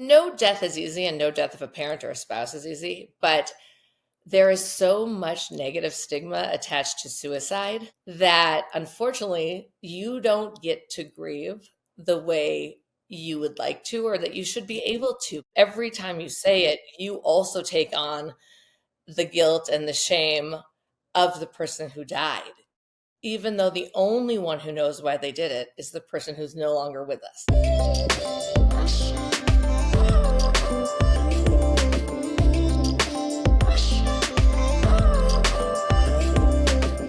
No death is easy and no death of a parent or a spouse is easy, but there is so much negative stigma attached to suicide that unfortunately you don't get to grieve the way you would like to or that you should be able to. Every time you say it, you also take on the guilt and the shame of the person who died, even though the only one who knows why they did it is the person who's no longer with us.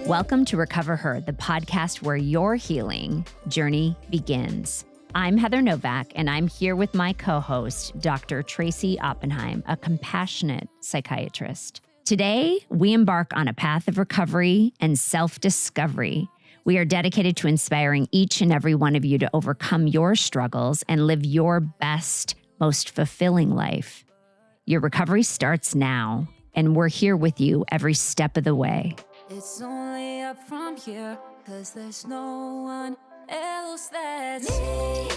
Welcome to recoverHER, the podcast where your healing journey begins. I'm Heather Novak, and I'm here with my co-host, Dr. Tracy Oppenheim, a compassionate psychiatrist. Today, we embark on a path of recovery and self-discovery. We are dedicated to inspiring each and every one of you to overcome your struggles and live your best, most fulfilling life. Your recovery starts now, and we're here with you every step of the way. It's only up from here, 'cause there's no one else that's me.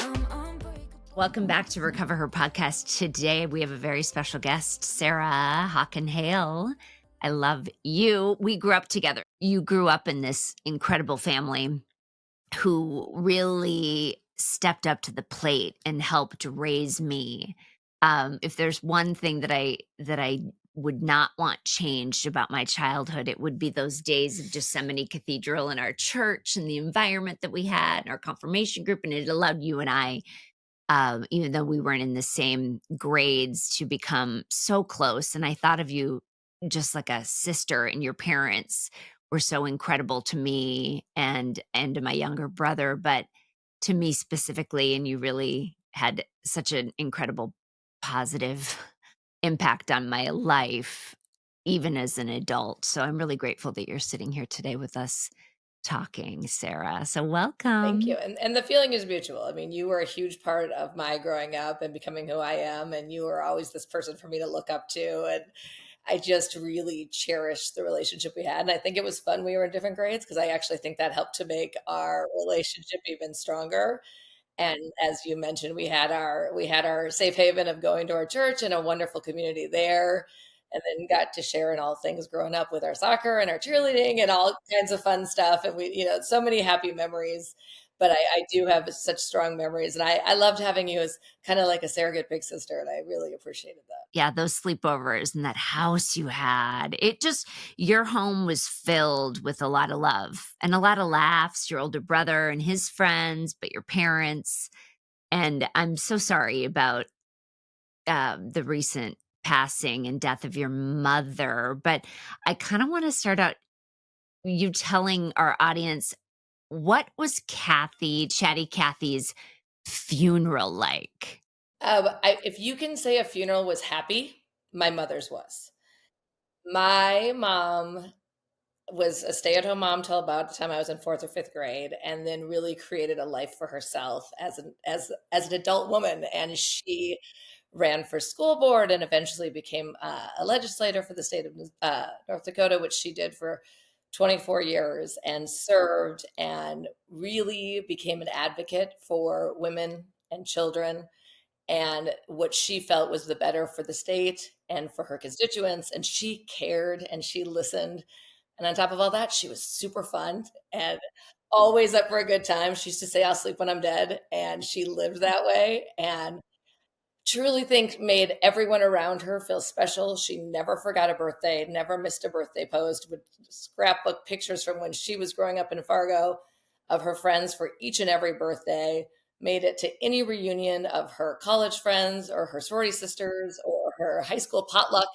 I'm unbreakable. Welcome back to recoverHER podcast. Today, we have a very special guest, Sarah Hawken Hale. I love you. We grew up together. You grew up in this incredible family who really stepped up to the plate and helped raise me. If there's one thing that I would not want changed about my childhood, it would be those days of Gethsemane Cathedral in our church and the environment that we had and our confirmation group. And it allowed you and I, even though we weren't in the same grades, to become so close. And I thought of you just like a sister, and your parents were so incredible to me and to my younger brother, but to me specifically. And you really had such an incredible positive impact on my life, even as an adult. So I'm really grateful that you're sitting here today with us talking, Sarah. So welcome. Thank you. And the feeling is mutual. I mean, you were a huge part of my growing up and becoming who I am, and you were always this person for me to look up to. And I just really cherished the relationship we had. And I think it was fun we were in different grades because I actually think that helped to make our relationship even stronger. And as you mentioned, we had our safe haven of going to our church and a wonderful community there. And then got to share in all things growing up with our soccer and our cheerleading and all kinds of fun stuff. And so many happy memories. But I do have such strong memories. And I loved having you as kind of like a surrogate big sister. And I really appreciated that. Yeah, those sleepovers and that house you had, your home was filled with a lot of love and a lot of laughs, your older brother and his friends, but your parents. And I'm so sorry about the recent passing and death of your mother, but I kind of want to start out you telling our audience, what was Chatty Cathy's funeral like? If you can say a funeral was happy, my mother's was. My mom was a stay-at-home mom till about the time I was in fourth or fifth grade, and then really created a life for herself as an adult woman. And she ran for school board and eventually became a legislator for the state of North Dakota, which she did for 24 years and served and really became an advocate for women and children and what she felt was the better for the state and for her constituents. And she cared and she listened. And on top of all that, she was super fun and always up for a good time. She used to say, "I'll sleep when I'm dead." And she lived that way. And truly think made everyone around her feel special. She never forgot a birthday, never missed a birthday post, would scrapbook pictures from when she was growing up in Fargo of her friends for each and every birthday, made it to any reunion of her college friends or her sorority sisters or her high school potluck.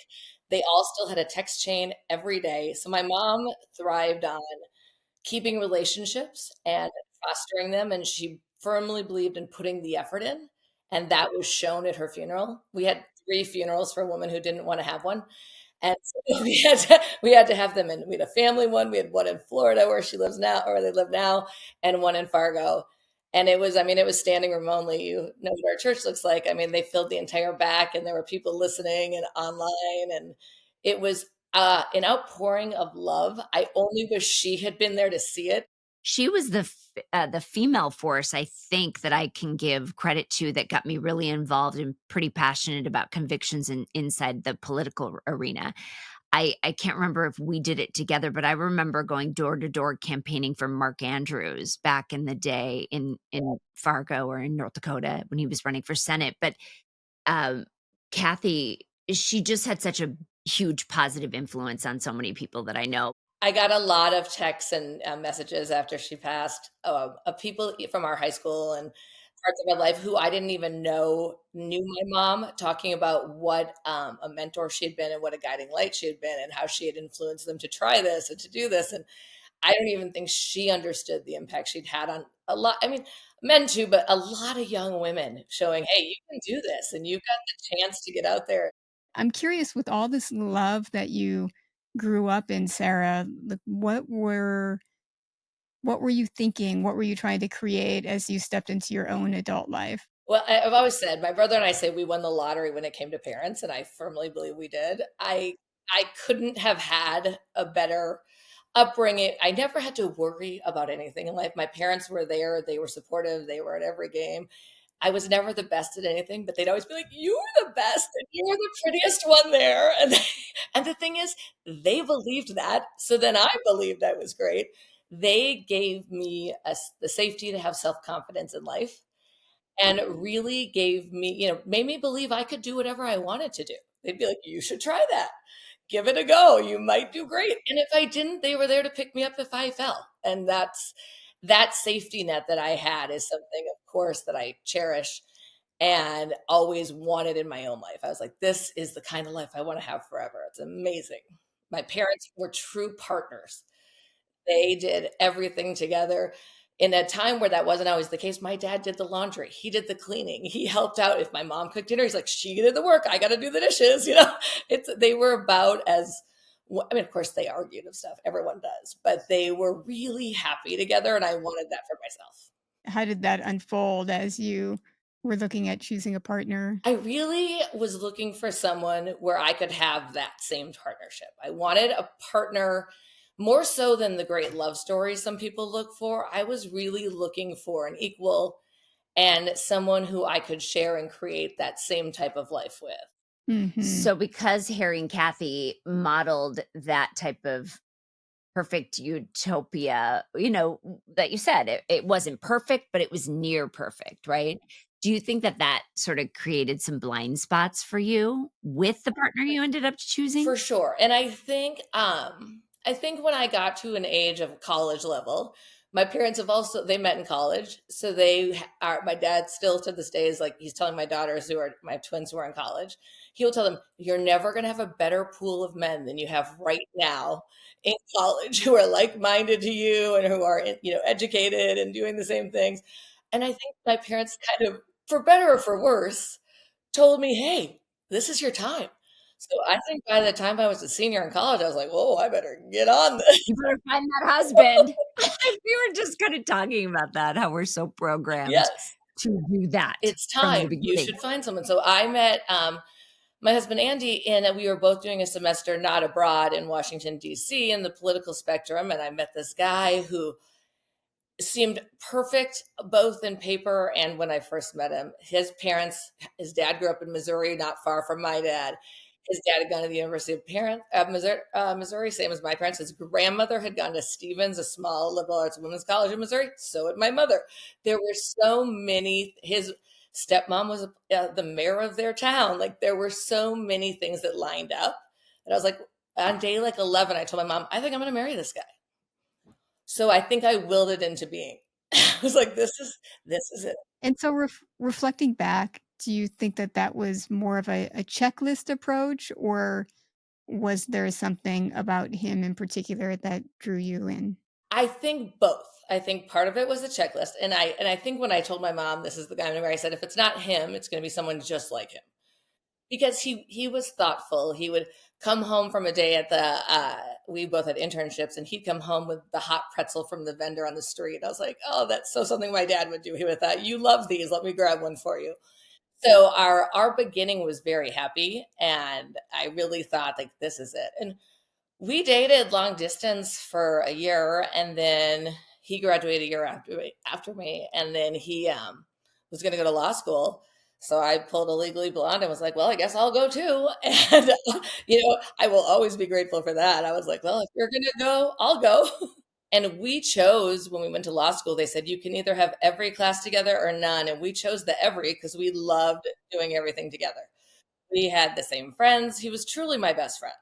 They all still had a text chain every day. So my mom thrived on keeping relationships and fostering them. And she firmly believed in putting the effort in. And that was shown at her funeral. We had 3 funerals for a woman who didn't want to have one. And so we had to have them. And we had a family one. We had one in Florida where she lives now, or they live now, and one in Fargo. And it was standing room only. You know what our church looks like. I mean, they filled the entire back and there were people listening and online. And it was an outpouring of love. I only wish she had been there to see it. She was the female force, I think, that I can give credit to that got me really involved and pretty passionate about convictions inside the political arena. I can't remember if we did it together, but I remember going door to door campaigning for Mark Andrews back in the day in Fargo or in North Dakota when he was running for Senate. But um, Kathy, she just had such a huge positive influence on so many people that I know. I got a lot of texts and messages after she passed of people from our high school and parts of my life who I didn't even know knew my mom, talking about what a mentor she had been and what a guiding light she had been and how she had influenced them to try this and to do this. And I don't even think she understood the impact she'd had on a lot. I mean, men too, but a lot of young women showing, hey, you can do this and you've got the chance to get out there. I'm curious with all this love that you grew up in, Sarah, like what were you thinking? What were you trying to create as you stepped into your own adult life? Well, I've always said my brother and I say we won the lottery when it came to parents, and I firmly believe we did. I couldn't have had a better upbringing. I never had to worry about anything in life. My parents were there, they were supportive, they were at every game. I was never the best at anything, but they'd always be like, "You were the best, and you were the prettiest one there." And the thing is, they believed that, so then I believed I was great. They gave me the safety to have self confidence in life and really gave me, made me believe I could do whatever I wanted to do. They'd be like, "You should try that. Give it a go. You might do great." And if I didn't, they were there to pick me up if I fell. And that safety net that I had is something, of course, that I cherish and always wanted in my own life. I was like, this is the kind of life I want to have forever. It's amazing. My parents were true partners. They did everything together. In a time where that wasn't always the case, my dad did the laundry. He did the cleaning. He helped out. If my mom cooked dinner, he's like, she did the work. I got to do the dishes. They were about as, I mean, of course they argued and stuff. Everyone does, but they were really happy together. And I wanted that for myself. How did that unfold as you were looking at choosing a partner? I really was looking for someone where I could have that same partnership. I wanted a partner more so than the great love stories some people look for. I was really looking for an equal and someone who I could share and create that same type of life with. Mhm. So because Harry and Kathy modeled that type of perfect utopia, that you said it wasn't perfect, but it was near perfect, right? Do you think that that sort of created some blind spots for you with the partner you ended up choosing? For sure. And I think when I got to an age of college level, my parents have also they met in college. So they are my dad still to this day is like he's telling my daughters who are my twins who are in college, he'll tell them, "You're never gonna have a better pool of men than you have right now in college who are like-minded to you and who are educated and doing the same things." And I think my parents kind of, for better or for worse, told me, "Hey, this is your time." So I think by the time I was a senior in college, I was like, "Whoa, I better get on this." You better find that husband. We were just kind of talking about that, how we're so programmed Yes, to do that it's from the time. You beginning. should find someone. So I met my husband Andy, and we were both doing a semester not abroad in Washington D.C. in the political spectrum, and I met this guy who seemed perfect both in paper and when I first met him. His dad grew up in Missouri, not far from my dad. His dad had gone to the University of Missouri, same as my parents. His grandmother had gone to Stevens, a small liberal arts women's college in Missouri. So had my mother. There were so many. His stepmom was the mayor of their town. Like there were so many things that lined up. And I was like, on day like 11, I told my mom, I think I'm going to marry this guy. So I think I willed it into being. I was like, this is it. And so reflecting back, do you think that that was more of a checklist approach, or was there something about him in particular that drew you in? I think both. I think part of it was a checklist. And I think when I told my mom this is the guy I'm gonna marry, I said, if it's not him, it's gonna be someone just like him. Because he was thoughtful. He would come home from a day at the we both had internships, and he'd come home with the hot pretzel from the vendor on the street. I was like, oh, that's so something my dad would do. He would have thought, you love these, let me grab one for you. So our beginning was very happy, and I really thought like this is it. And we dated long distance for a year, and then he graduated a year after me, and then he was going to go to law school. So I pulled a Legally Blonde and was like, well, I guess I'll go too. And, I will always be grateful for that. I was like, well, if you're going to go, I'll go. And we chose when we went to law school, they said you can either have every class together or none. And we chose the every because we loved doing everything together. We had the same friends. He was truly my best friend.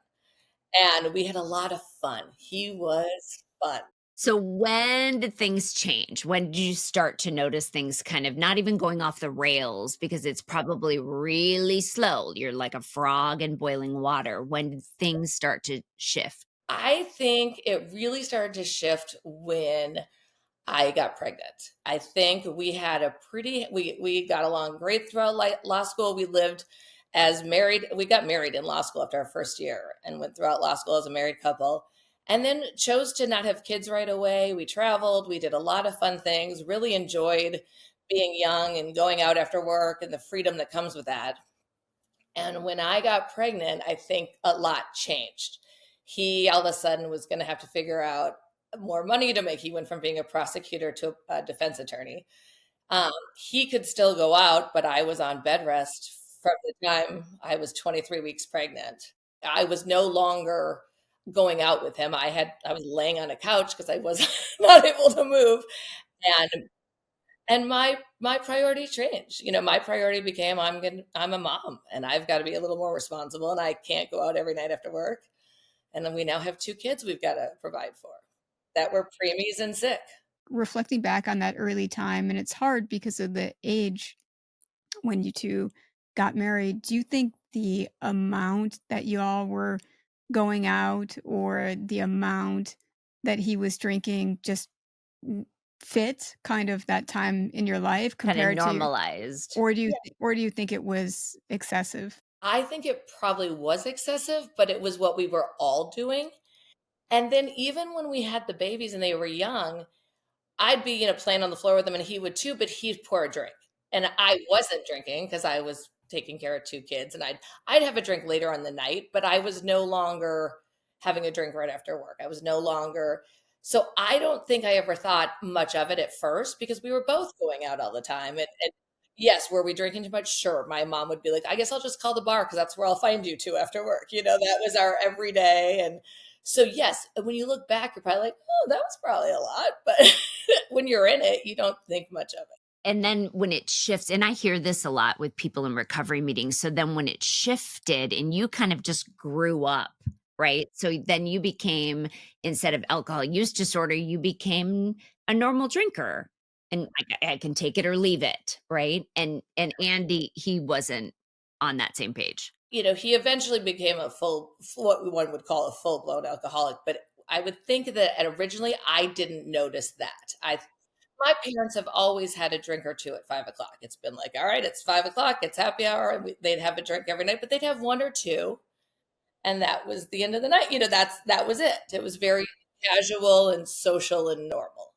And we had a lot of fun. He was fun. So when did things change? When did you start to notice things kind of not even going off the rails because it's probably really slow? You're like a frog in boiling water. When did things start to shift? I think it really started to shift when I got pregnant. I think we got along great throughout law school. We lived as married. We got married in law school after our first year and went throughout law school as a married couple. And then chose to not have kids right away. We traveled, we did a lot of fun things, really enjoyed being young and going out after work and the freedom that comes with that. And when I got pregnant, I think a lot changed. He all of a sudden was going to have to figure out more money to make. He went from being a prosecutor to a defense attorney. He could still go out, but I was on bed rest from the time I was 23 weeks pregnant. I was no longer going out with him. I was laying on a couch because I was not able to move, and my priority changed. My priority became I'm a mom and I've got to be a little more responsible and I can't go out every night after work. And then we now have two kids we've got to provide for that were preemies and sick. Reflecting back on that early time, and it's hard because of the age when you two got married, do you think the amount that you all were going out or the amount that he was drinking just fit kind of that time in your life Kind of compared to, normalized. or do you think it was excessive? I think it probably was excessive, but it was what we were all doing. And then even when we had the babies and they were young, I'd be, playing on the floor with him and he would too, but he'd pour a drink. And I wasn't drinking because I was taking care of two kids and I'd have a drink later on the night, but I was no longer having a drink right after work. I was no longer. So I don't think I ever thought much of it at first because we were both going out all the time. And yes, were we drinking too much? Sure. My mom would be like, I guess I'll just call the bar because that's where I'll find you two after work. That was our everyday. And so, yes, when you look back, you're probably like, oh, that was probably a lot. But when you're in it, you don't think much of it. And then when it shifts, and I hear this a lot with people in recovery meetings. So then when it shifted and you kind of just grew up, right? So then you became, instead of alcohol use disorder, you became a normal drinker. And I can take it or leave it, right? And Andy, he wasn't on that same page. He eventually became what one would call a full blown alcoholic. But I would think that originally I didn't notice that. My parents have always had a drink or two at 5 o'clock. It's been like, all right, it's 5 o'clock, it's happy hour. And they'd have a drink every night, but they'd have one or two. And that was the end of the night. That was it. It was very casual and social and normal.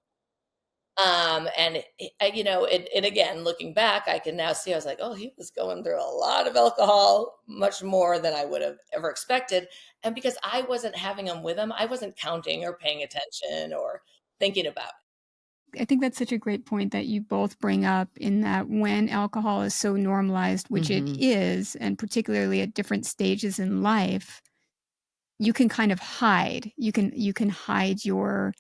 And it again, looking back, I can now see, I was like, oh, he was going through a lot of alcohol, much more than I would have ever expected. And because I wasn't having him with him, I wasn't counting or paying attention or thinking about I think that's such a great point that you both bring up in that when alcohol is so normalized, which it Mhm. is, and particularly at different stages in life, you can kind of hide. You can hide your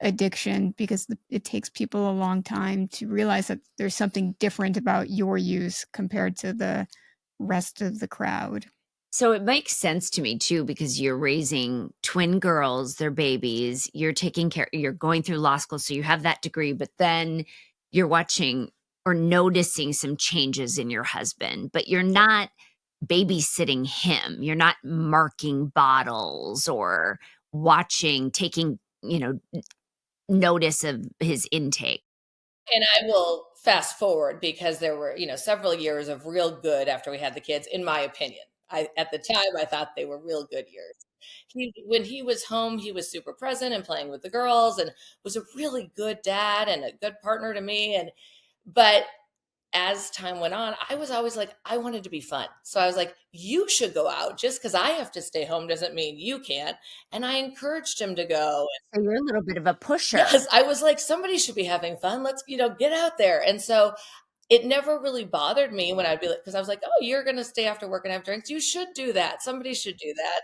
addiction because it takes people a long time to realize that there's something different about your use compared to the rest of the crowd. So it makes sense to me too, because you're raising twin girls, they're babies, you're taking care, you're going through law school, so you have that degree, but then you're watching or noticing some changes in your husband, but you're not babysitting him. You're not marking bottles or taking, notice of his intake. And I will fast forward because there were, several years of real good after we had the kids, in my opinion. At the time, I thought they were real good years. When he was home, he was super present and playing with the girls and was a really good dad and a good partner to me. But as time went on, I was always like, I wanted to be fun. So I was like, you should go out. Just because I have to stay home doesn't mean you can't. And I encouraged him to go. So you're a little bit of a Yes, pusher. I was like, somebody should be having fun. Let's, get out there. And so it never really bothered me when I'd be like, because I was like, oh, you're going to stay after work and have drinks. You should do that. Somebody should do that.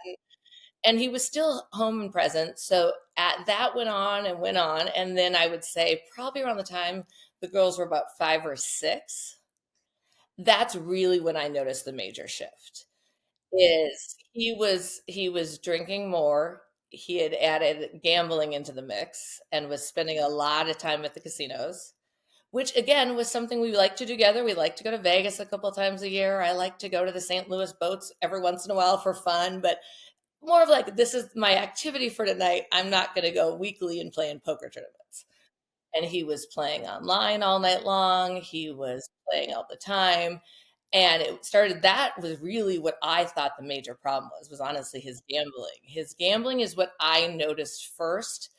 And he was still home and present. So that went on and went on. And then I would say probably around the time the girls were about 5 or 6, that's really when I noticed the major shift. Is he was drinking more. He had added gambling into the mix and was spending a lot of time at the casinos, which again was something we like to do together. We like to go to Vegas a couple times a year. I like to go to the St. Louis boats every once in a while for fun, but more of like, this is my activity for tonight. I'm not going to go weekly and play in poker tournaments. And he was playing online all night long. He was playing all the time. And it started, that was really what I thought the major problem was honestly his gambling. His gambling is what I noticed first.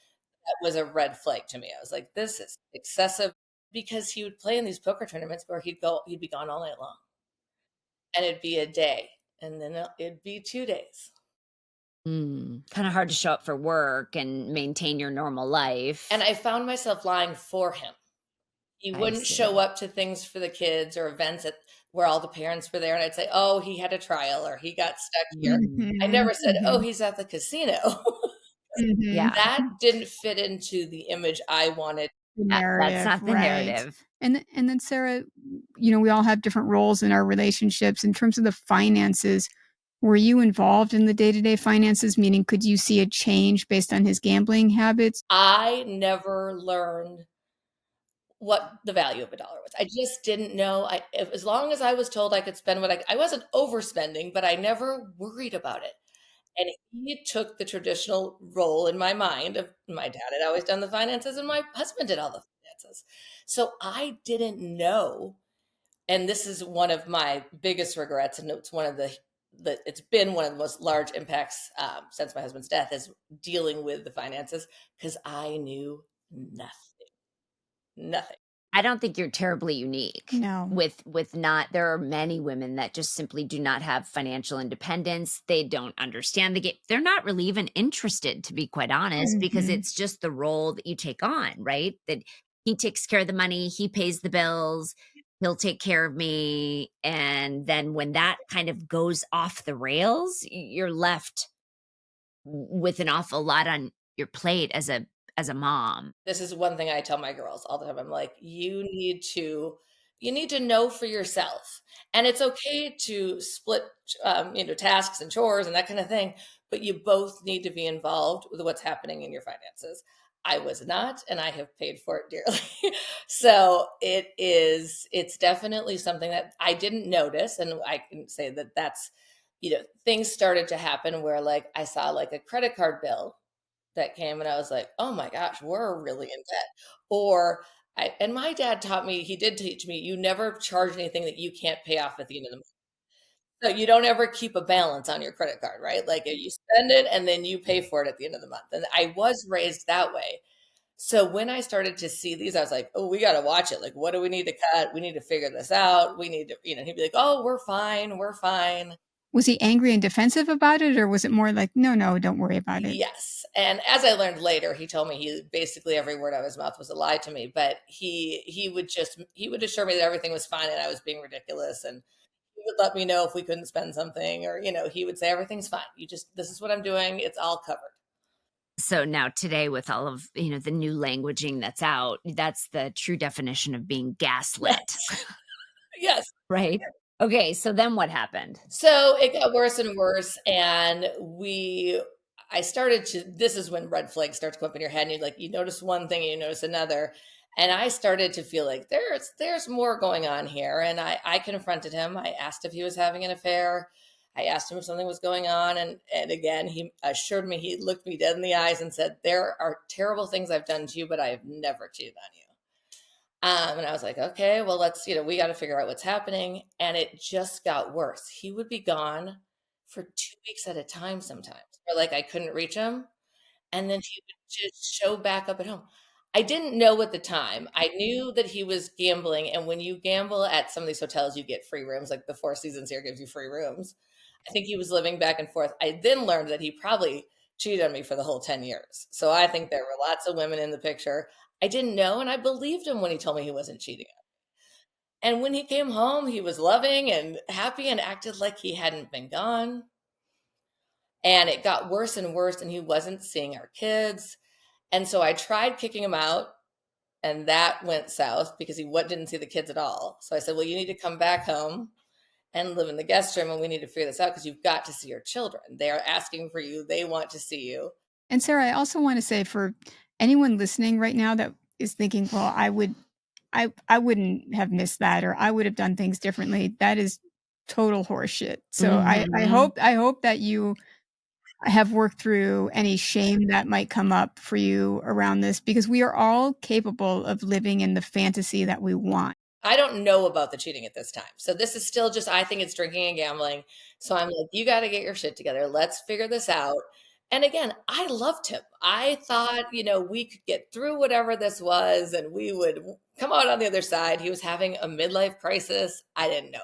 That was a red flag to me. I was like, this is excessive, because he would play in these poker tournaments where he'd be gone all night long, and it'd be a day, and then it'd be 2 days. Kind of hard to show up for work and maintain your normal life. And I found myself lying for him. He I wouldn't see. show up to things for the kids or events where all the parents were there, and I'd say, "Oh, he had a trial or he got stuck here." I Mhm. never said, "Oh, Mhm. he's at the casino." Mhm. Yeah, That didn't fit into the image I wanted. The that's narrative, not the right. narrative. And then Sarah, we all have different roles in our relationships. In terms of the finances, were you involved in the day-to-day finances? Meaning, could you see a change based on his gambling habits? I never learned what the value of a dollar was. I just didn't know. As long as I was told I could spend what I wasn't overspending, but I never worried about it. And he took the traditional role in my mind of my dad had always done the finances and my husband did all the finances. So I didn't know. And this is one of my biggest regrets. And it's one of it's been one of the most large impacts since my husband's death, is dealing with the finances, because I knew nothing, nothing. I don't think you're terribly unique No. with not there are many women that just simply do not have financial independence. They don't understand the game. They're not really even interested, to be quite honest, because Mhm. it's just the role that you take on, right? That he takes care of the money, he pays the bills, he'll take care of me. And then when that kind of goes off the rails, you're left with an awful lot on your plate as a mom. This is one thing I tell my girls all the time. I'm like, you need to know for yourself. And it's okay to split tasks and chores and that kind of thing, but you both need to be involved with what's happening in your finances. I was not, and I have paid for it dearly. So it's definitely something that I didn't notice. And I can say that things started to happen where, like, I saw like a credit card bill that came, and I was like, "Oh my gosh, we're really in debt." Or and my dad taught me, he did teach me, you never charge anything that you can't pay off at the end of the month. So you don't ever keep a balance on your credit card, right? Like, you spend it and then you pay for it at the end of the month. And I was raised that way. So when I started to see these, I was like, "Oh, we got to watch it. Like, what do we need to cut? We need to figure this out. We need to," he'd be like, "Oh, we're fine. We're fine." Was he angry and defensive about it, or was it more like, "No, no, don't worry about it"? Yes, and as I learned later, he told me he basically every word out of his mouth was a lie to me, but he would assure me that everything was fine and I was being ridiculous, and he would let me know if we couldn't spend something, or he would say everything's fine. This is what I'm doing. It's all covered. So now today with all of, the new languaging that's out, that's the true definition of being gaslit, Yes. Yes. right? Okay, so then what happened? So it got worse and worse, and I started to. This is when red flags start to come up in your head, and you notice one thing, and you notice another, and I started to feel like there's more going on here, and I confronted him. I asked if he was having an affair. I asked him if something was going on, and again he assured me. He looked me dead in the eyes and said, "There are terrible things I've done to you, but I have never cheated on you." And I was like, okay, well, we got to figure out what's happening. And it just got worse. He would be gone for 2 weeks at a time sometimes, or like I couldn't reach him. And then he would just show back up at home. I didn't know at the time. I knew that he was gambling, and when you gamble at some of these hotels, you get free rooms, like the Four Seasons here gives you free rooms. I think he was living back and forth. I then learned that he probably cheated on me for the whole 10 years. So I think there were lots of women in the picture. I didn't know, and I believed him when he told me he wasn't cheating. And when he came home, he was loving and happy and acted like he hadn't been gone. And it got worse and worse, and he wasn't seeing our kids. And so I tried kicking him out, and that went south because he didn't see the kids at all. So I said, well, you need to come back home and live in the guest room, and we need to figure this out because you've got to see your children. They are asking for you. They want to see you. And Sarah, I also want to say for anyone listening right now that is thinking, well, I wouldn't have missed that, or I would have done things differently. That is total horseshit. So Mhm. I hope that you have worked through any shame that might come up for you around this, because we are all capable of living in the fantasy that we want. I don't know about the cheating at this time. So this is still just, I think it's drinking and gambling. So I'm like, you got to get your shit together. Let's figure this out. And again, I loved him. I thought, we could get through whatever this was and we would come out on the other side. He was having a midlife crisis. I didn't know.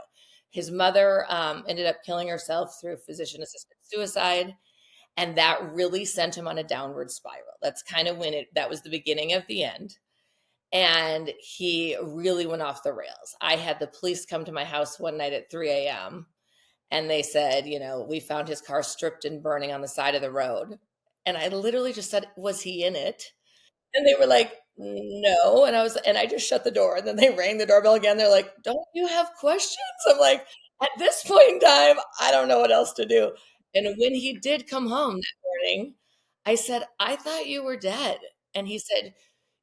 His mother ended up killing herself through physician assisted suicide. And that really sent him on a downward spiral. That's kind of that was the beginning of the end. And he really went off the rails. I had the police come to my house one night at 3 a.m. and they said, we found his car stripped and burning on the side of the road. And I literally just said, was he in it? And they were like, no. And I just shut the door. And then they rang the doorbell again. They're like, don't you have questions? I'm like, at this point in time, I don't know what else to do. And when he did come home that morning, I said, I thought you were dead. And he said,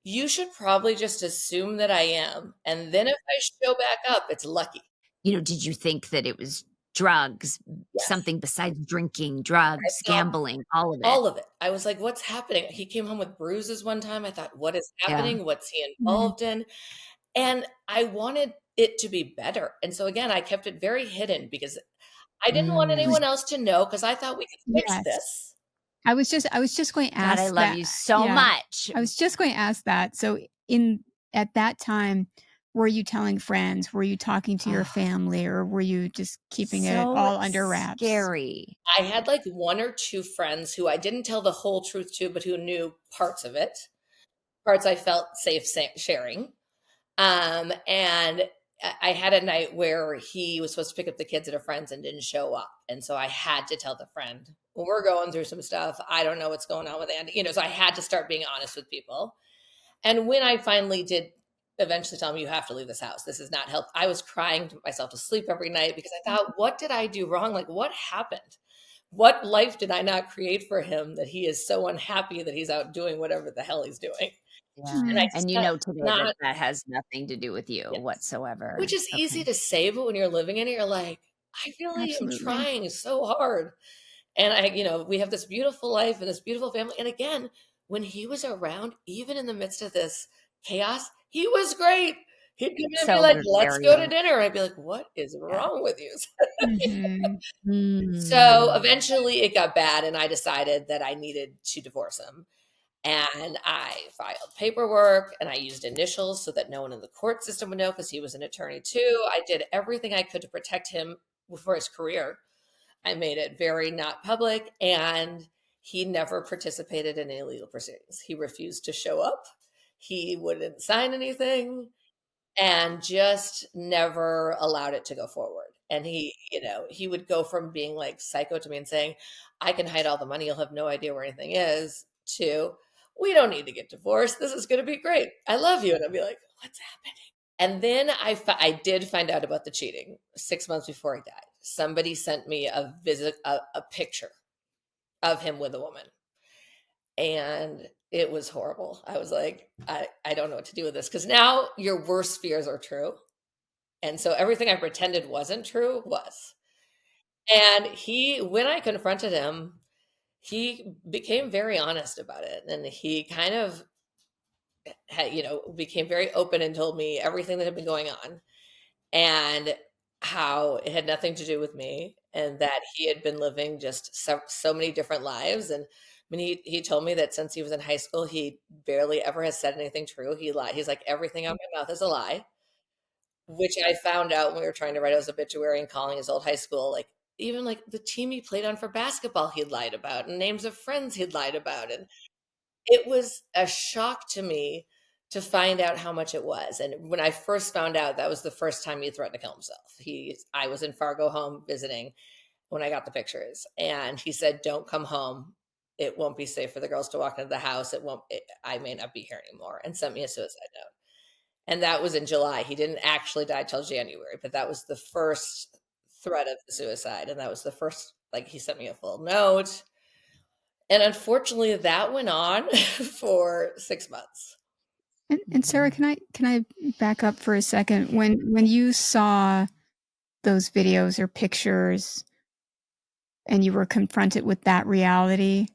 you should probably just assume that I am. And then if I show back up, it's lucky. Did you think that it was drugs, Yes. something besides drinking, I drugs, thought gambling, all of it? all of it. I was like, what's happening? He came home with bruises one time. I thought, what is Yeah. happening? What's he Mhm. involved in? And I wanted it to be better. And so again, I kept it very hidden because I didn't want Mm. anyone else to know because I thought we could fix Yes. this. I was just going to God, I ask love that. you so Yeah. much. I was just going to ask that. So in at that time, were you telling friends? Were you talking to your Oh, family, or were you just keeping it so all under wraps? scary. I had like one or two friends who I didn't tell the whole truth to, but who knew parts of it, parts I felt safe sharing. And I had a night where he was supposed to pick up the kids at a friend's and didn't show up. And so I had to tell the friend, well, we're going through some stuff. I don't know what's going on with Andy. So I had to start being honest with people. And when I finally did eventually tell him, you have to leave this house, this is not help. I was crying to myself to sleep every night because I thought, what did I do wrong? Like, what happened? What life did I not create for him that he is so unhappy that he's out doing whatever the hell he's doing? Yeah, And I Mm, just and thought, today that not, that has nothing to do with you yes. whatsoever. Which is easy Okay. to say, but when you're living in it, you're like, I really am absolutely. trying so hard. And we have this beautiful life and this beautiful family. And again, when he was around, even in the midst of this chaos, he was great. He'd come in and be So like, let's go to gregarious. dinner. I'd be like, what is Yeah. wrong with you? Mhm. So Mm. eventually it got bad, and I decided that I needed to divorce him. And I filed paperwork and I used initials so that no one in the court system would know because he was an attorney too. I did everything I could to protect him for his career. I made it very not public, and he never participated in any legal proceedings. He refused to show up. He wouldn't sign anything and just never allowed it to go forward. And he would go from being like psycho to me and saying, I can hide all the money, you'll have no idea where anything is, to, we don't need to get divorced. This is going to be great. I love you. And I'd be like, what's happening? And then I did find out about the cheating 6 months before he died. Somebody sent me a picture of him with a woman. And it was horrible. I was like, I don't know what to do with this because now your worst fears are true. And so everything I pretended wasn't true was. And when I confronted him, he became very honest about it. And he kind of became very open and told me everything that had been going on and how it had nothing to do with me and that he had been living just so many different lives and mean, he told me that since he was in high school, he barely ever has said anything true. He lied. He's like, everything out my mouth is a lie, which I found out when we were trying to write his obituary and calling his old high school. Like, even like the team he played on for basketball, he'd lied about, and names of friends he'd lied about. And it was a shock to me to find out how much it was. And when I first found out, that was the first time he threatened to kill himself. I was in Fargo home visiting when I got the pictures, and he said, "Don't come home. It won't be safe for the girls to walk into the house. I may not be here anymore," and sent me a suicide note. And that was in July. He didn't actually die till January, but that was the first threat of the suicide. And that was the first, like, he sent me a full note. And unfortunately, that went on for 6 months. And Sarah, can I back up for a second? When you saw those videos or pictures and you were confronted with that reality,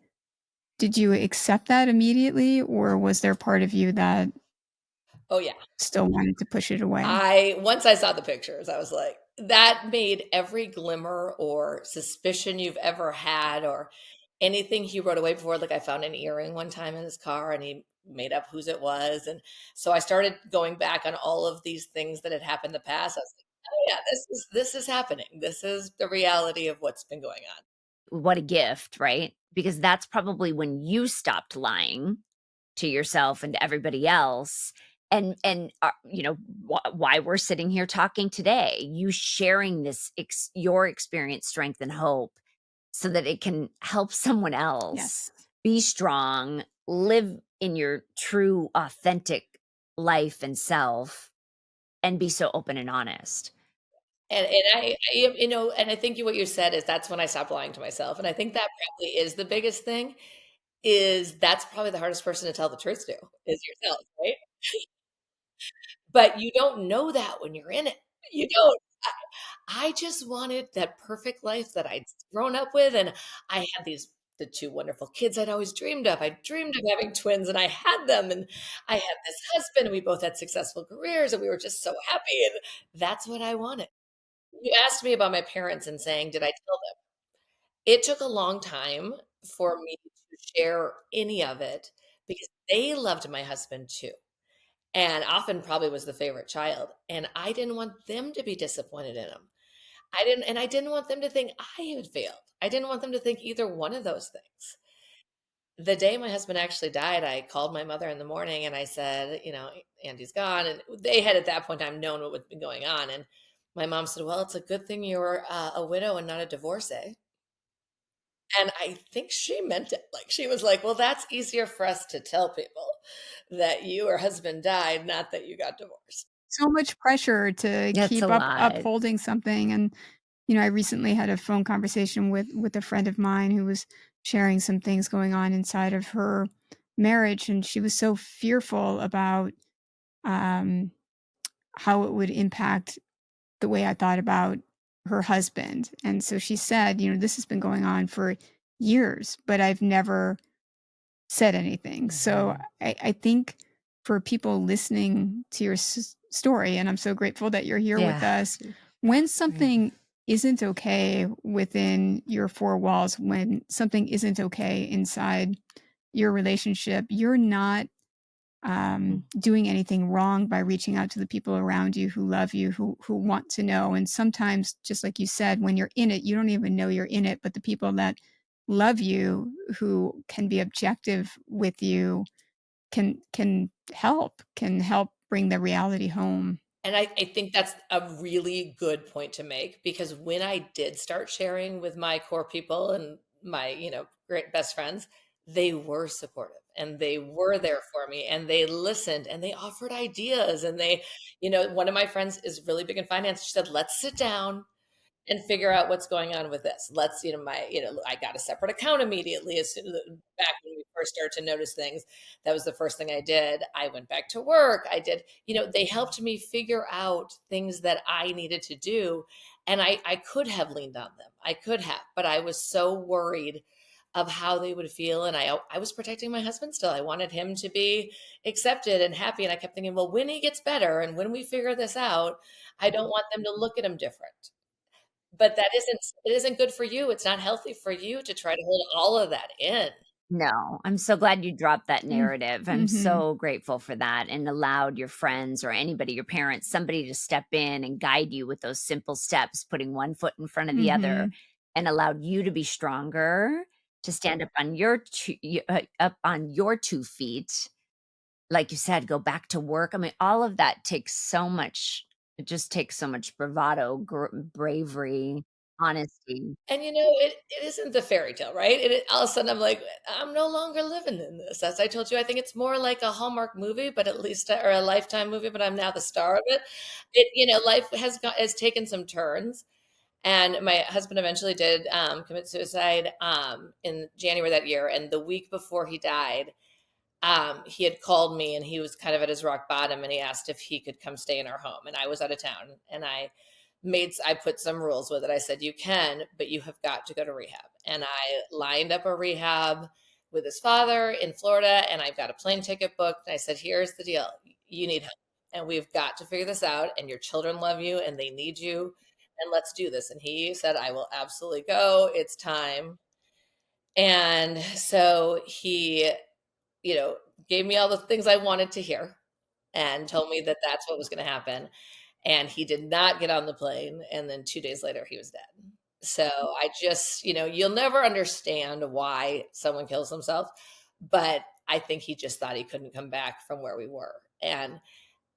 did you accept that immediately, or was there part of you that Oh, yeah. still wanted to push it away? Once I saw the pictures, I was like, that made every glimmer or suspicion you've ever had or anything he wrote away before. Like, I found an earring one time in his car and he made up whose it was. And so I started going back on all of these things that had happened in the past. I was like, oh yeah, this is happening. This is the reality of what's been going on. What a gift, right? Because that's probably when you stopped lying to yourself and to everybody else, why we're sitting here talking today, you sharing this your experience, strength, and hope so that it can help someone else Yes. be strong, live in your true authentic life and self, and be so open and honest. And and I think what you said is that's when I stopped lying to myself. And I think that probably is the biggest thing, is that's probably the hardest person to tell the truth to, is yourself, right? But you don't know that when you're in it. You don't. I just wanted that perfect life that I'd grown up with, and I had the 2 wonderful kids I'd always dreamed of. I dreamed of having twins, and I had them, and I had this husband, and we both had successful careers, and we were just so happy, and that's what I wanted. You asked me about my parents and saying, "Did I tell them?" It took a long time for me to share any of it because they loved my husband too, and often probably was the favorite child, and I didn't want them to be disappointed in him. I didn't want them to think I had failed. I didn't want them to think either one of those things. The day my husband actually died, I called my mother in the morning and I said, "Andy's gone." And they had at that point in time known what had been going on. And my mom said, "Well, it's a good thing you're a widow and not a divorcee." And I think she meant it. Like, she was like, "Well, that's easier for us to tell people that your husband died, not that you got divorced." So much pressure to That's a keep up lot. upholding something. And I recently had a phone conversation with a friend of mine who was sharing some things going on inside of her marriage, and she was so fearful about um, how it would impact the way I thought about her husband. And so she said, "This has been going on for years, but I've never said anything." So Mhm. I think for people listening to your story, and I'm so grateful that you're here with Yeah. us, when Right. something isn't okay within your four walls, when something isn't okay inside your relationship, you're not Mm. doing anything wrong by reaching out to the people around you who love you, who want to know. And sometimes, just like you said, when you're in it, you don't even know you're in it. But the people that love you, who can be objective with you, can help bring the reality home. And I think that's a really good point to make, because when I did start sharing with my core people and my, great best friends, they were supportive and they were there for me and they listened and they offered ideas. And one of my friends is really big in finance. She said, "Let's sit down and figure out what's going on with this. Let's, I got a separate account immediately as soon back when we first started to notice things. That was the first thing I did. I went back to work. I did, they helped me figure out things that I needed to do. And I could have leaned on them. I could have, but I was so worried of how they would feel. And I was protecting my husband still. I wanted him to be accepted and happy. And I kept thinking, well, when he gets better and when we figure this out, I don't want them to look at him different. But it isn't good for you, it's not healthy for you to try to hold all of that in. No, I'm so glad you dropped that Mm. narrative. I'm Mhm. so grateful for that and allowed your friends or anybody, your parents, somebody to step in and guide you with those simple steps, putting one foot in front of the other Mhm. and allowed you to be stronger, to stand up on your up on your 2 feet. Like you said, go back to work. I mean, all of that takes so much, it just takes so much bravado, bravery, honesty. And it isn't the fairy tale, right? All of a sudden, I'm like, I'm no longer living in this. As I told you, I think it's more like a Hallmark movie, but at least, or a Lifetime movie, but I'm now the star of it. Life has taken some turns, and my husband eventually did commit suicide in January that year, and the week before he died, he had called me and he was kind of at his rock bottom and he asked if he could come stay in our home. And I was out of town and I put some rules with it. I said, you can, but you have got to go to rehab. And I lined up a rehab with his father in Florida and I've got a plane ticket booked. And I said, here's the deal. You need help and we've got to figure this out. And your children love you and they need you. And let's do this. And he said, I will absolutely go. It's time. And so he you know, gave me all the things I wanted to hear and told me that that's what was going to happen. And he did not get on the plane. And then 2 days later, he was dead. So I just, you'll never understand why someone kills themselves. But I think he just thought he couldn't come back from where we were. And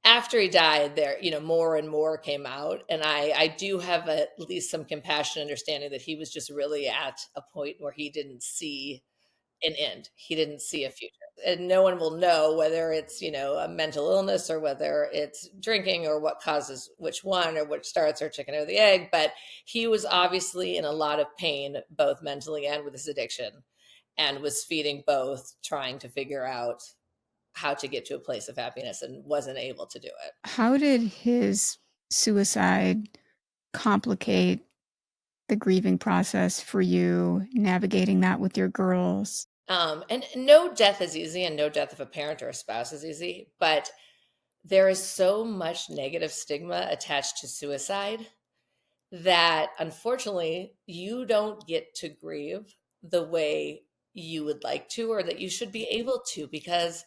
after he died, more and more came out. And I do have at least some compassion, understanding that he was just really at a point where he didn't see an end. He didn't see a future. And no one will know whether it's, a mental illness or whether it's drinking or what causes which one or which starts or chicken or the egg. But he was obviously in a lot of pain, both mentally and with his addiction, and was feeding both, trying to figure out how to get to a place of happiness and wasn't able to do it. How did his suicide complicate the grieving process for you, navigating that with your girls? And no death is easy, and no death of a parent or a spouse is easy, but there is so much negative stigma attached to suicide that unfortunately you don't get to grieve the way you would like to or that you should be able to, because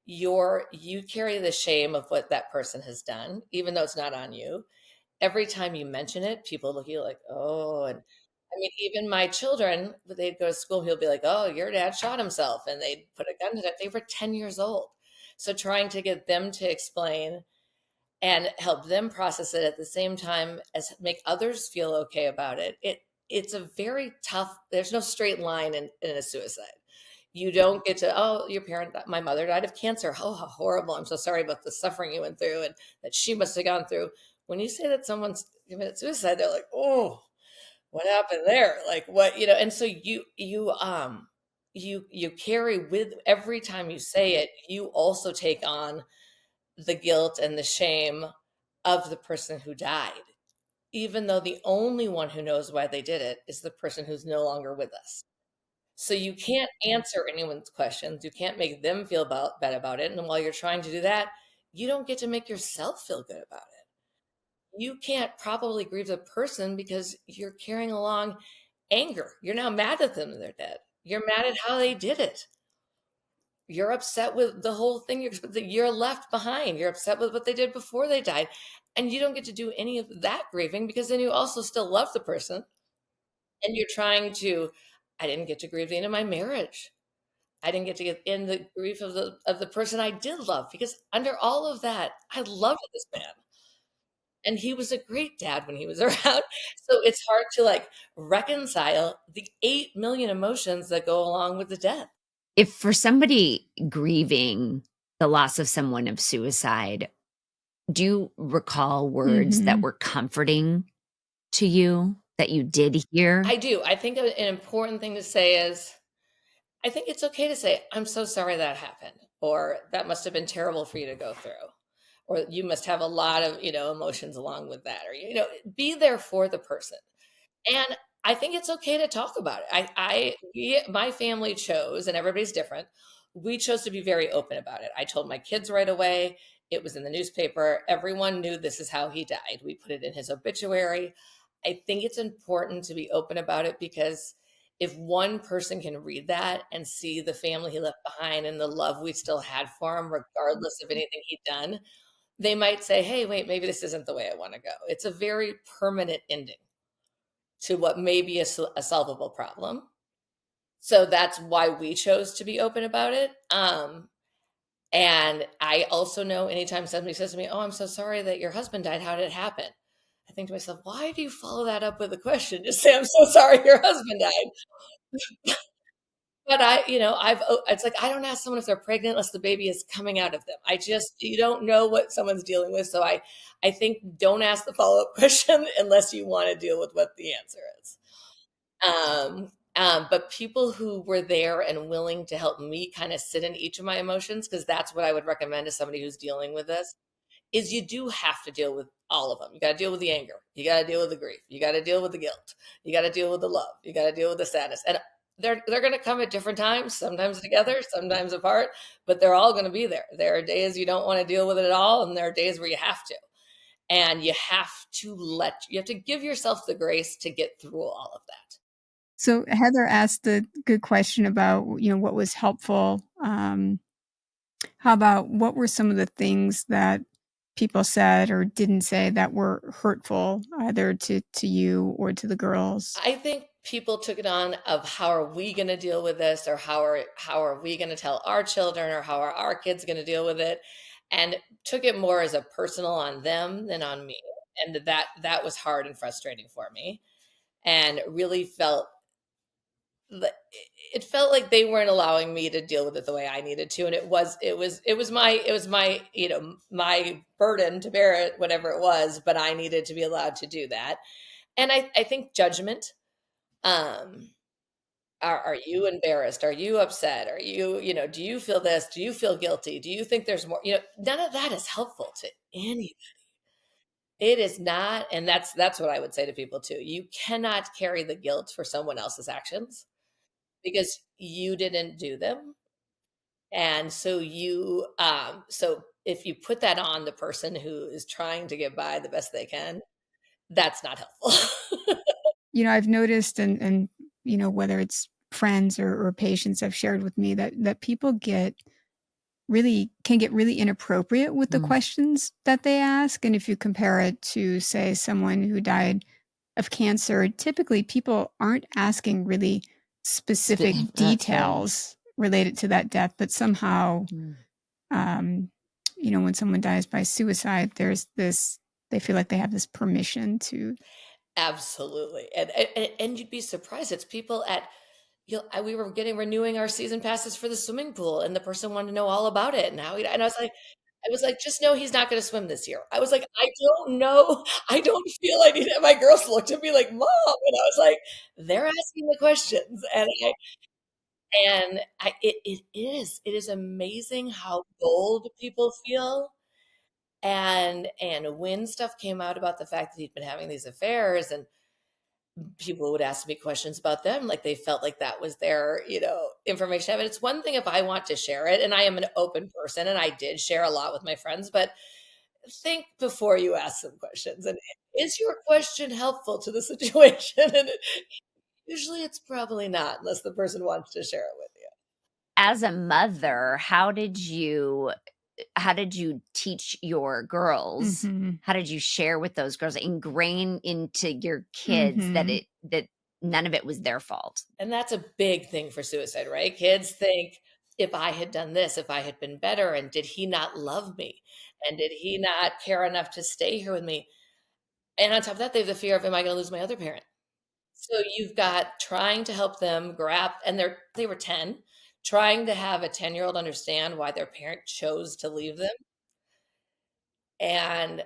you carry the shame of what that person has done even though it's not on you. Every time you mention it, people look at you like, oh. And I mean, even my children, they'd go to school, he'll be like, oh, your dad shot himself, and they'd put a gun to that. They were 10 years old. So trying to get them to explain and help them process it at the same time as make others feel okay about it. It's a very tough, there's no straight line in a suicide. You don't get to, oh, my mother died of cancer. Oh, how horrible. I'm so sorry about the suffering you went through and that she must have gone through. When you say that someone's committed suicide, they're like, oh, what happened there? Like what, and so you carry with every time you say it, you also take on the guilt and the shame of the person who died, even though the only one who knows why they did it is the person who's no longer with us. So you can't answer anyone's questions. You can't make them feel bad about it. And while you're trying to do that, you don't get to make yourself feel good about it. You can't properly grieve the person because you're carrying along anger. You're now mad at them that they're dead. You're mad at how they did it. You're upset with the whole thing. You're left behind. You're upset with what they did before they died. And you don't get to do any of that grieving because then you also still love the person. And you're trying to, I didn't get to grieve the end of my marriage. I didn't get to get in the grief of the person I did love, because under all of that, I loved this man. And he was a great dad when he was around. So it's hard to like reconcile the 8 million emotions that go along with the death. If for somebody grieving the loss of someone of suicide, do you recall words that Mhm. were comforting to you that you did hear? I do. I think an important thing to say is, I think it's okay to say, I'm so sorry that happened, or that must have been terrible for you to go through, or you must have a lot of, emotions along with that, or, be there for the person. And I think it's okay to talk about it. My family chose, and everybody's different. We chose to be very open about it. I told my kids right away. It was in the newspaper. Everyone knew this is how he died. We put it in his obituary. I think it's important to be open about it because if one person can read that and see the family he left behind and the love we still had for him, regardless of anything he'd done, they might say, hey, wait, maybe this isn't the way I want to go. It's a very permanent ending to what may be a solvable problem. So that's why we chose to be open about it. And I also know anytime somebody says to me, oh, I'm so sorry that your husband died. How did it happen? I think to myself, why do you follow that up with a question? Just say, I'm so sorry your husband died. But it's like, I don't ask someone if they're pregnant unless the baby is coming out of them. You don't know what someone's dealing with. So I think don't ask the follow-up question unless you want to deal with what the answer is. But people who were there and willing to help me kind of sit in each of my emotions, because that's what I would recommend to somebody who's dealing with this, is you do have to deal with all of them. You got to deal with the anger. You got to deal with the grief. You got to deal with the guilt. You got to deal with the love. You got to deal with the sadness. And they're going to come at different times, sometimes together, sometimes apart, but they're all going to be there. There are days you don't want to deal with it at all, and there are days where you have to. And you have to give yourself the grace to get through all of that. So Heather asked a good question about, what was helpful. How about what were some of the things that people said or didn't say that were hurtful, either to you or to the girls? I think people took it on of how are we going to deal with this, or how are we going to tell our children, or how are our kids going to deal with it, and took it more as a personal on them than on me. And that was hard and frustrating for me, and really it felt like they weren't allowing me to deal with it the way I needed to. And it was my, my burden to bear it, whatever it was, but I needed to be allowed to do that. And I think judgment, are you embarrassed? Are you upset? Are you, do you feel this? Do you feel guilty? Do you think there's more? None of that is helpful to any. It is not. And that's what I would say to people too. You cannot carry the guilt for someone else's actions because you didn't do them. And so so if you put that on the person who is trying to get by the best they can, that's not helpful. I've noticed, and whether it's friends or patients have shared with me that people can get really inappropriate with the questions that they ask. And if you compare it to, say, someone who died of cancer, typically people aren't asking really specific That's right. details related to that death, but somehow, when someone dies by suicide, there's this, they feel like they have this permission to. Absolutely. And you'd be surprised. It's people we were renewing our season passes for the swimming pool, and the person wanted to know all about it. And I was like, just know he's not going to swim this year. I was like, I don't know. I don't feel I need it. My girls looked at me like, Mom. And I was like, they're asking the questions. It is amazing how bold people feel. And when stuff came out about the fact that he'd been having these affairs, and people would ask me questions about them, like they felt like that was their, information. I mean, it's one thing if I want to share it, and I am an open person, and I did share a lot with my friends, but think before you ask some questions. And is your question helpful to the situation? And usually it's probably not, unless the person wants to share it with you. As a mother, how did you teach your girls? Mhm. How did you share with those girls, ingrain into your kids that Mhm. that none of it was their fault? And that's a big thing for suicide, right? Kids think, if I had done this, if I had been better, and did he not love me? And did he not care enough to stay here with me? And on top of that, they have the fear of, am I going to lose my other parent? So you've got trying to help them grasp, and they were 10, trying to have a 10-year-old understand why their parent chose to leave them. And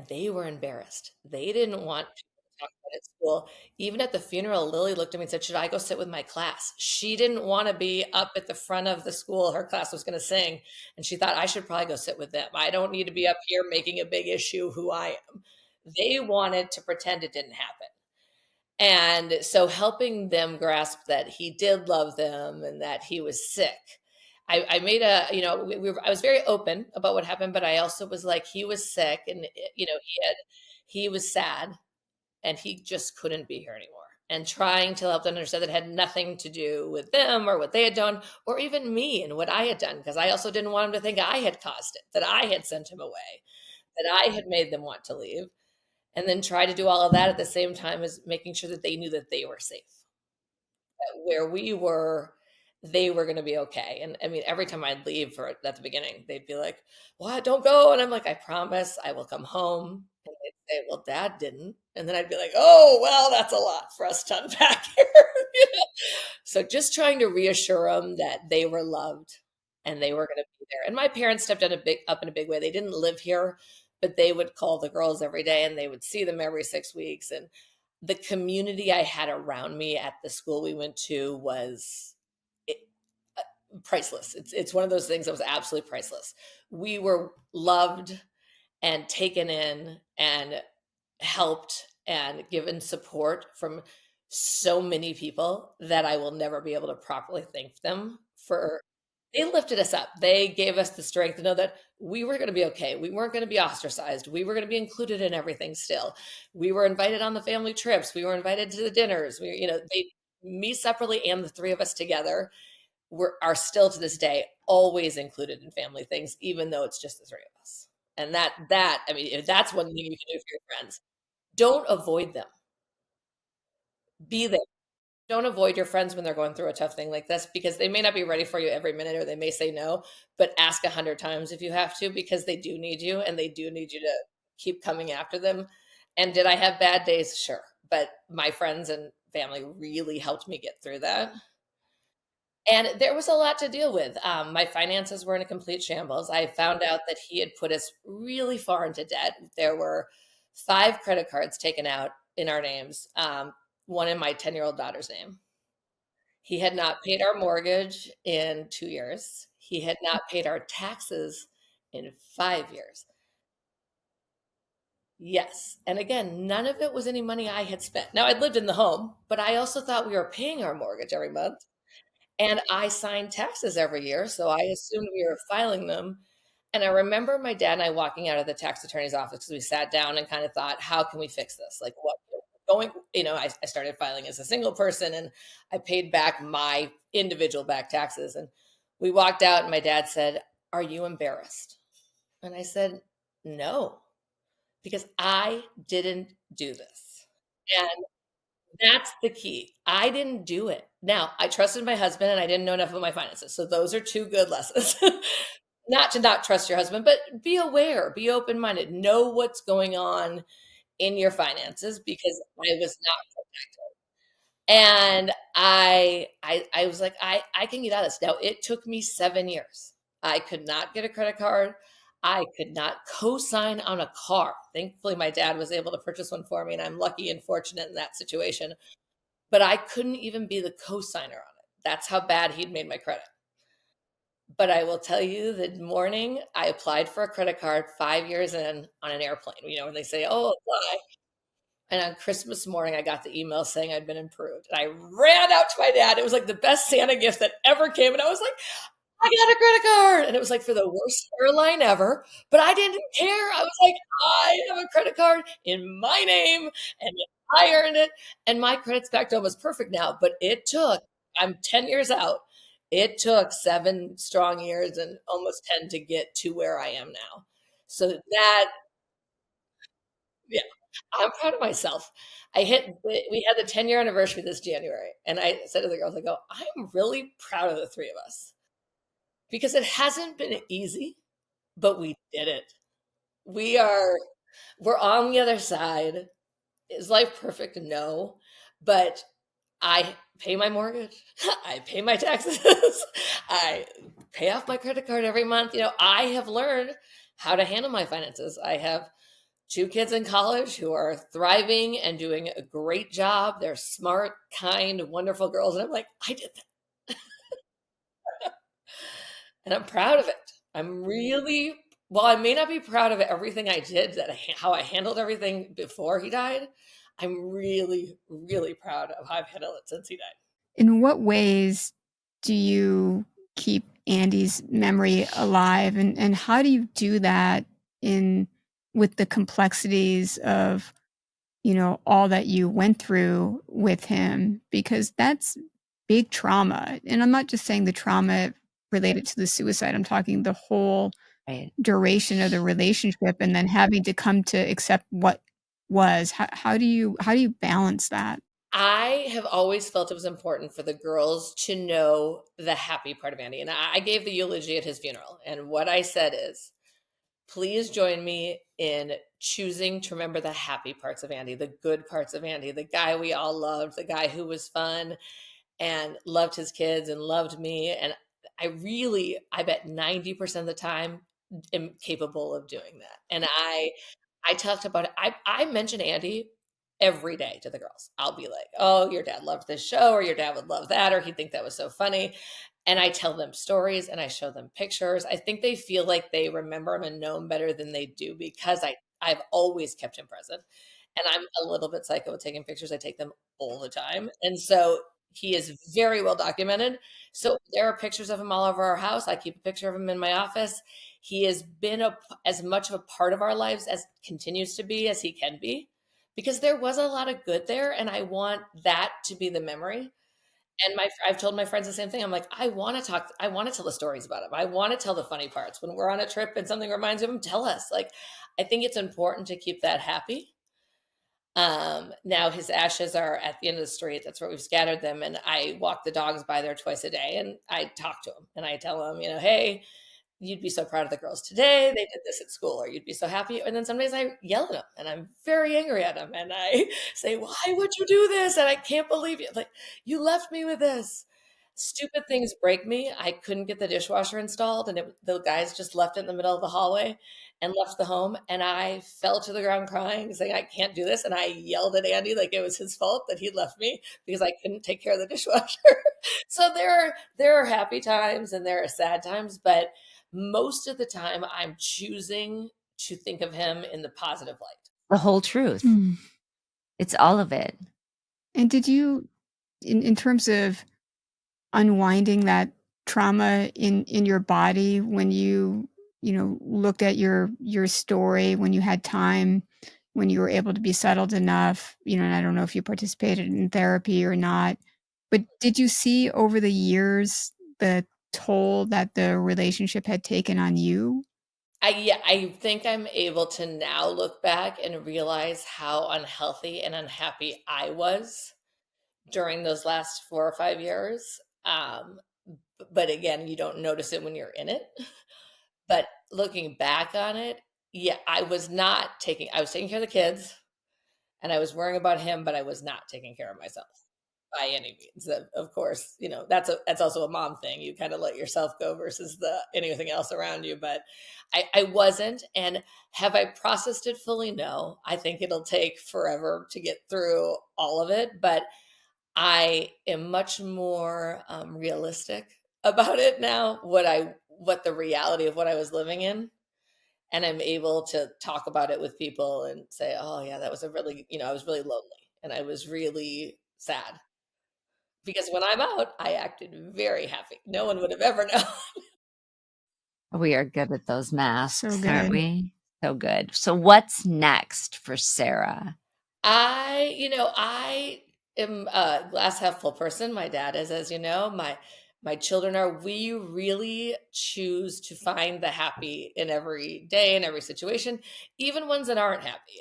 they were embarrassed. They didn't want people to talk about it at school. Even at the funeral, Lily looked at me and said, should I go sit with my class? She didn't want to be up at the front of the school. Her class was going to sing. And she thought, I should probably go sit with them. I don't need to be up here making a big issue who I am. They wanted to pretend it didn't happen. And so helping them grasp that he did love them and that he was sick. I made I was very open about what happened, but I also was like, he was sick, and he was sad, and he just couldn't be here anymore. and trying to help them understand that it had nothing to do with them or what they had done, or even me and what I had done. Because I also didn't want them to think I had caused it, that I had sent him away, that I had made them want to leave. And then try to do all of that at the same time as making sure that they knew that they were safe, that where we were, they were going to be okay. And I mean, every time I'd leave for at the beginning, they'd be like, "What? Don't go." And I'm like, "I promise I will come home." And they'd say, "Well, Dad didn't." And then I'd be like, "Oh, well, that's a lot for us to unpack here." You know? So just trying to reassure them that they were loved and they were going to be there. And my parents stepped in up in a big way. They didn't live here, but they would call the girls every day and they would see them every 6 weeks. And the community I had around me at the school we went to was it, priceless. It's one of those things that was absolutely priceless. We were loved and taken in and helped and given support from so many people that I will never be able to properly thank them for. They lifted us up. They gave us the strength to know that we were going to be okay. We weren't going to be ostracized. We were going to be included in everything still. We were invited on the family trips. We were invited to the dinners. Me separately and the three of us together are still to this day always included in family things, even though it's just the three of us. And I mean, if that's one thing you can do for your friends. Don't avoid them. Be there. Don't avoid your friends when they're going through a tough thing like this, because they may not be ready for you every minute or they may say no, but ask 100 times if you have to, because they do need you and they do need you to keep coming after them. And did I have bad days? Sure. But my friends and family really helped me get through that. And there was a lot to deal with. My finances were in a complete shambles. I found out that he had put us really far into debt. There were 5 credit cards taken out in our names, one in my 10-year-old daughter's name. He had not paid our mortgage in 2 years. He had not paid our taxes in 5 years. Yes. And again, none of it was any money I had spent. Now, I'd lived in the home, but I also thought we were paying our mortgage every month. And I signed taxes every year, so I assumed we were filing them. And I remember my dad and I walking out of the tax attorney's office because we sat down and kind of thought, how can we fix this? Like, what going, I started filing as a single person and I paid back my individual back taxes. And we walked out and my dad said, "Are you embarrassed?" And I said, "No, because I didn't do this." And that's the key. I didn't do it. Now, I trusted my husband and I didn't know enough about my finances. So those are 2 good lessons. Not to not trust your husband, but be aware, be open-minded, know what's going on in your finances, because I was not protected. And I was like, I can get out of this. Now, it took me 7 years. I could not get a credit card. I could not co-sign on a car. Thankfully, my dad was able to purchase one for me, and I'm lucky and fortunate in that situation. But I couldn't even be the co-signer on it. That's how bad he'd made my credit. But I will tell you, the morning I applied for a credit card 5 years in on an airplane, when they say, "Oh, apply." And on Christmas morning, I got the email saying I'd been approved. And I ran out to my dad. It was like the best Santa gift that ever came. And I was like, "I got a credit card." And it was like for the worst airline ever. But I didn't care. I was like, "I have a credit card in my name and I earned it." And my credit's back to almost perfect now. But I'm 10 years out. It took 7 strong years and almost 10 to get to where I am now. So that, yeah, I'm proud of myself. We had the 10-year anniversary this January. And I said to the girls, I go, "I'm really proud of the three of us because it hasn't been easy, but we did it. We are, we're on the other side. Is life perfect? No. But I pay my mortgage. I pay my taxes. I pay off my credit card every month. I have learned how to handle my finances. I have 2 kids in college who are thriving and doing a great job. They're smart, kind, wonderful girls. And I'm like, I did that. And I'm proud of it. I'm really, while I may not be proud of everything I did, how I handled everything before he died, I'm really, really proud of how I've handled it since he died. In what ways do you keep Andy's memory alive, and how do you do that in with the complexities of all that you went through with him, because that's big trauma. And I'm not just saying the trauma related to the suicide, I'm talking the whole Right. duration of the relationship and then having to come to accept what was. How do you balance that? I have always felt it was important for the girls to know the happy part of Andy. And I gave the eulogy at his funeral. And what I said is, please join me in choosing to remember the happy parts of Andy, the good parts of Andy, the guy we all loved, the guy who was fun and loved his kids and loved me. And I bet 90% of the time am capable of doing that. And I talked about it. I mention Andy every day to the girls. I'll be like, "Oh, your dad loved this show, or your dad would love that, or he'd think that was so funny." And I tell them stories and I show them pictures. I think they feel like they remember him and know him better than they do because I've always kept him present. And I'm a little bit psycho with taking pictures. I take them all the time. And so he is very well documented. So there are pictures of him all over our house. I keep a picture of him in my office. He has been as much of a part of our lives as continues to be as he can be, because there was a lot of good there, and I want that to be the memory. And I've told my friends the same thing. I'm like, I want to tell the stories about him. I want to tell the funny parts. When we're on a trip and something reminds you of him, tell us. Like, I think it's important to keep that happy. Now his ashes are at the end of the street. That's where we've scattered them. And I walk the dogs by there twice a day and I talk to him and I tell him, hey, you'd be so proud of the girls today. They did this at school, or you'd be so happy. And then some days I yell at him and I'm very angry at him. And I say, why would you do this? And I can't believe you. Like, you left me with this. Stupid things break me. I couldn't get the dishwasher installed, and the guys just left it in the middle of the hallway and left the home. And I fell to the ground crying, saying, I can't do this. And I yelled at Andy like it was his fault that he left me because I couldn't take care of the dishwasher. So there are happy times and there are sad times, but most of the time I'm choosing to think of him in the positive light. The whole truth. Mm. It's all of it. And did you, in terms of unwinding that trauma in your body, when you looked at your story, when you had time, when you were able to be settled enough, and I don't know if you participated in therapy or not, but did you see over the years the toll that the relationship had taken on you? I think I'm able to now look back and realize how unhealthy and unhappy I was during those last 4 or 5 years. But again, you don't notice it when you're in it. But looking back on it, yeah, I was taking care of the kids and I was worrying about him, but I was not taking care of myself by any means. Of course, that's also a mom thing. You kind of let yourself go versus anything else around you. But I wasn't. And have I processed it fully? No. I think it'll take forever to get through all of it. But I am much more realistic about it now. What the reality of what I was living in, and I'm able to talk about it with people and say, "Oh yeah, that was a really, I was really lonely and I was really sad." Because when I'm out, I acted very happy. No one would have ever known. We are good at those So masks, aren't good. we? So good. So what's next for Sarah? I am a glass half full person. My dad is, as you know, my children are. We really choose to find the happy in every day, in every situation, even ones that aren't happy.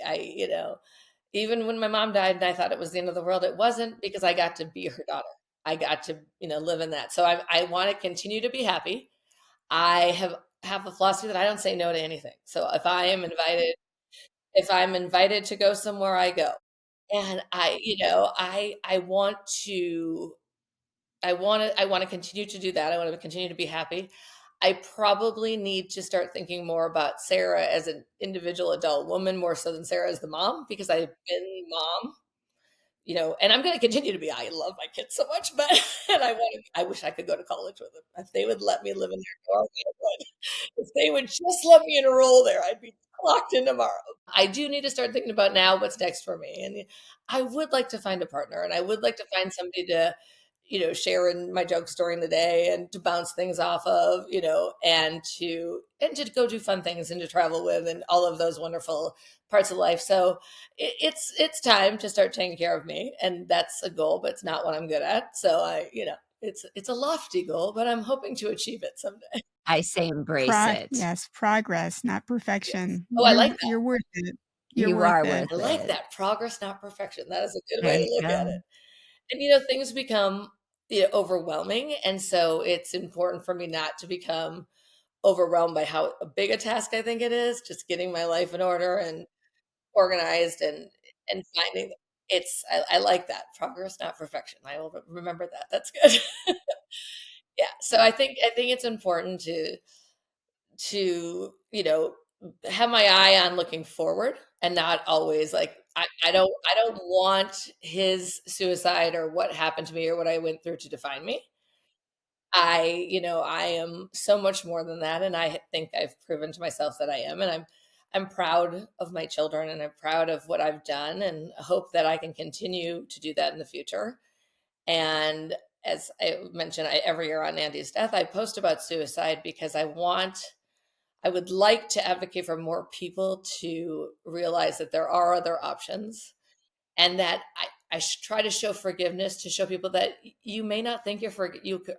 Even when my mom died and I thought it was the end of the world, it wasn't, because I got to be her daughter. I got to, live in that. So I want to continue to be happy. I have a philosophy that I don't say no to anything. So if I'm invited to go somewhere, I go. And I want to continue to do that. I want to continue to be happy. I probably need to start thinking more about Sarah as an individual adult woman more so than Sarah as the mom, because I've been mom, and I'm going to continue to be. I love my kids so much, but and I wish I could go to college with them. If they would let me live in their dorm, I would. If they would just let me enroll there, I'd be clocked in tomorrow. I do need to start thinking about now what's next for me. And I would like to find a partner, and I would like to find somebody to, sharing my jokes during the day and to bounce things off of, and to go do fun things and to travel with and all of those wonderful parts of life. So it's time to start taking care of me, and that's a goal, but it's not what I'm good at. So it's a lofty goal, but I'm hoping to achieve it someday. I say embrace it. Yes, progress, not Yes. perfection. Oh, I like You're worth it. You're You worth are it. worth I like it. that. Progress, not perfection. That is a good way There to you look at go. it. And things become overwhelming, and so it's important for me not to become overwhelmed by how big a task I think it is. Just getting my life in order and organized, and finding I like that progress, not perfection. I will remember that. That's good. Yeah. So I think it's important to have my eye on looking forward and not always like I don't want his suicide or what happened to me or what I went through to define me. I am so much more than that, and I think I've proven to myself that I am, and I'm proud of my children, and I'm proud of what I've done, and hope that I can continue to do that in the future. And as I mentioned, every year on Andy's death, I post about suicide because I would like to advocate for more people to realize that there are other options, and that I try to show forgiveness, to show people that you may not think you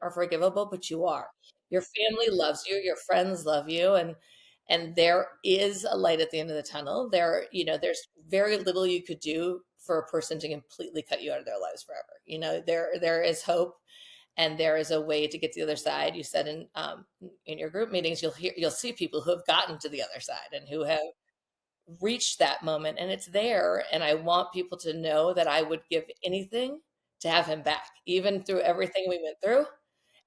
are forgivable, but you are. Your family loves you, your friends love you, and there is a light at the end of the tunnel. There's very little you could do for a person to completely cut you out of their lives forever. There is hope, and there is a way to get to the other side. You said in your group meetings, you'll see people who have gotten to the other side and who have reached that moment, and it's there. And I want people to know that I would give anything to have him back, even through everything we went through,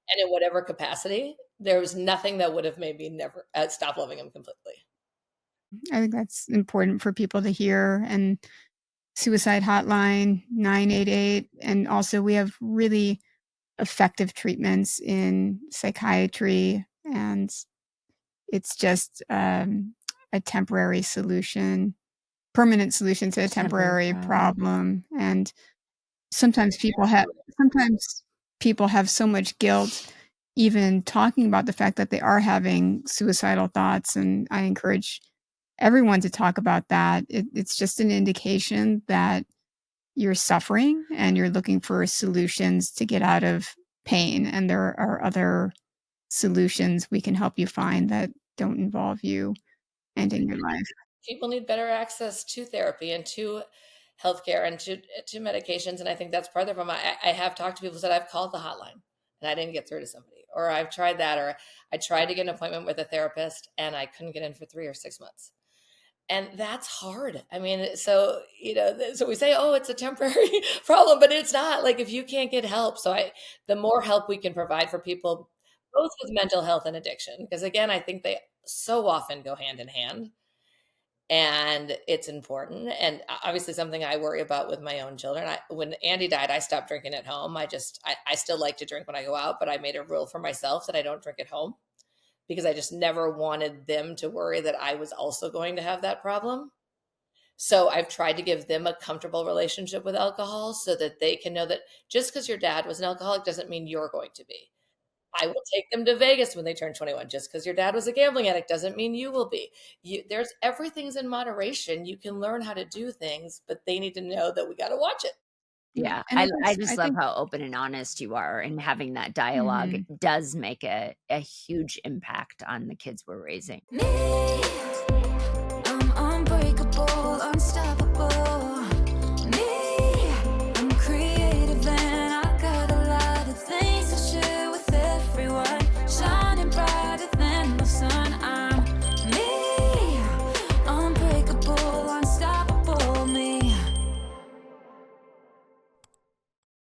and in whatever capacity. There was nothing that would have made me never stop loving him completely. I think that's important for people to hear, and suicide hotline 988, and also we have really effective treatments in psychiatry, and it's just, a temporary solution, permanent solution to a Temporary temporary problem. problem, and sometimes people have so much guilt even talking about the fact that they are having suicidal thoughts, and I encourage everyone to talk about that. It's just an indication that you're suffering and you're looking for solutions to get out of pain, and there are other solutions we can help you find that don't involve you ending your life. People need better access to therapy and to healthcare and to medications, and I think that's part of the problem. I have talked to people who said I've called the hotline and I didn't get through to somebody, or I've tried that, or I tried to get an appointment with a therapist and I couldn't get in for 3 or 6 months. And that's hard. I mean, so we say, oh, it's a temporary problem, but it's not. Like, if you can't get help, the more help we can provide for people, both with mental health and addiction, because again, I think they so often go hand in hand, and it's important. And obviously, something I worry about with my own children. When Andy died, I stopped drinking at home. I still like to drink when I go out, but I made a rule for myself that I don't drink at home, because I just never wanted them to worry that I was also going to have that problem. So I've tried to give them a comfortable relationship with alcohol so that they can know that just because your dad was an alcoholic doesn't mean you're going to be. I will take them to Vegas when they turn 21. Just because your dad was a gambling addict doesn't mean you will be. Everything's in moderation. You can learn how to do things, but they need to know that we got to watch it. Yeah, Yeah, and I I just love think how open and honest you are, and having that dialogue mhm. does make a huge impact on the kids we're raising. Me, I'm unbreakable, unstoppable.